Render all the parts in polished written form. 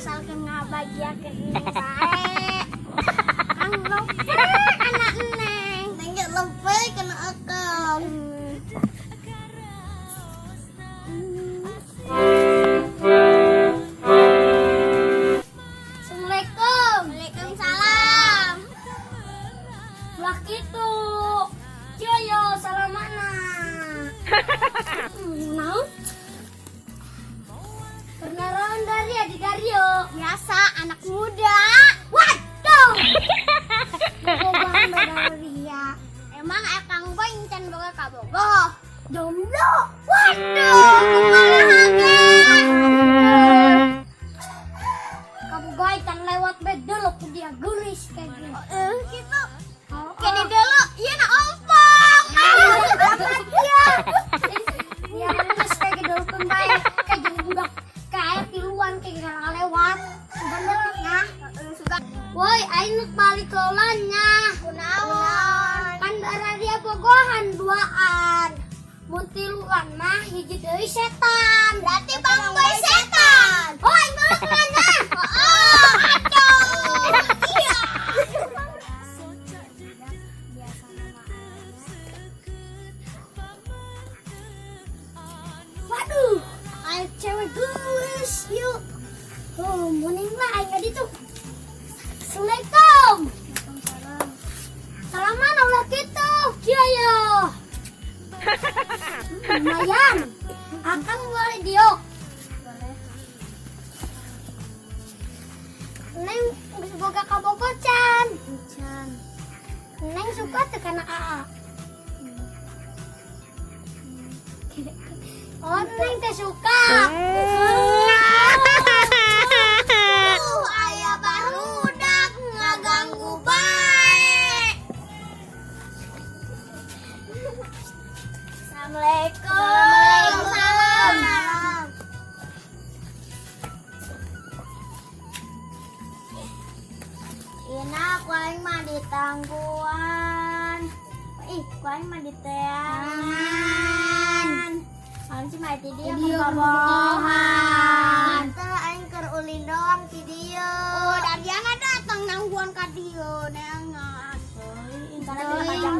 asalkan ngabagiakeun sae. Kang lope anak neng. Neng ge lope kana akang. Assalamualaikum. Waalaikumsalam. Lah kitu. Yo salamana. Naon? Pernaron dari Adi Dario. Biasa anak muda. Waduh. Bobogohan Daria. Emang akang boy can boga ka bogoh. Jomblo. Waduh, kumaha ge? Kabogoy kan lewat bedol ku dia geulis kayak gini. Gitu. Oh, Kene dulu, ieu na ompong. amat ya. Ya geus kayak gitu pembae kayak jadi budak kayak tiluan kayak gitu lewat. Bener nah. Woi, aing nuk balik keulanya. Kunaon? Kan darah dia bogohan duaan. Mun tiluan mah hiji deui setan. Berarti Bang Boy setan. Oh, aing balik keulanya. Oh, aduh. Iya. Waduh, aing cewek geus yuk. Oh, muning lah aing ngadi tuh. Assalamualaikum. Salaman Allah gitu. Iya ya. Lumayan. Akang boleh diok. Neng bisa boga kabogocan. Neng suka tuh karena AA. Oh, Neng teh suka. Aya barudak ngaganggu bae. Assalamualaikum. Ina ku aing mah di tangguan. Ih, ku aing mah di teangan. Aing sih mah di dieu Di kan bobogohan. Teu aing keur ulin doang di dieu. Oh, dan dia mah datang nangguan ka dieu neangan. Karena dia ngajak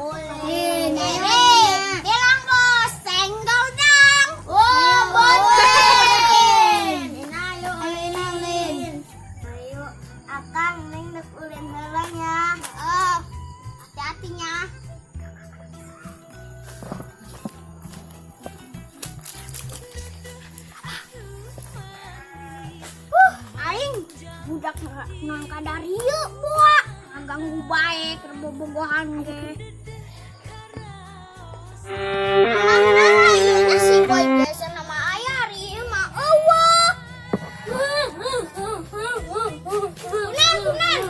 Bilang bos, senggol dong. Oh, bonceng. bonceng. Ina, ayo ulin. Ayo, akang neng dek ulin heula nya. Heeh. Hati-hatinya. Aing budak nangka dari yuk buah ganggu baik kerbobogohan ge. Nah, ieu si boy biasa nama aya ari ieu mah eueuh. Kunan.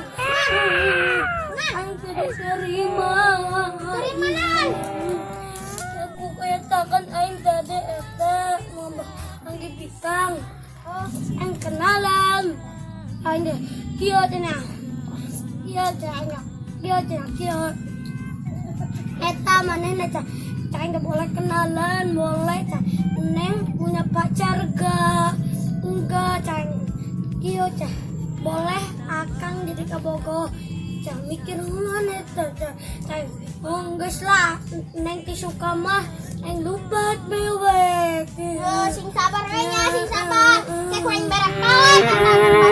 Aing tidak serima. Kerimanan. Aku kayakkan aing tadi eta ngomong anggi pisang. Aing kenalan. Aing deh kieu cenah. Kieu cenah. Kieu cenah kieu. Eta manehna teh aing teh boleh kenalan, boleh teh. Neng punya pacar ga? Enggak, cang. Kieu cah. Boleh akang jadi kabogo. Cang mikir huluan eta cah. Cang, oh geus lah. Neng teh suka mah aing lubat bewek. Sing sabar we nya, sing sabar. Cek aing berak kawan.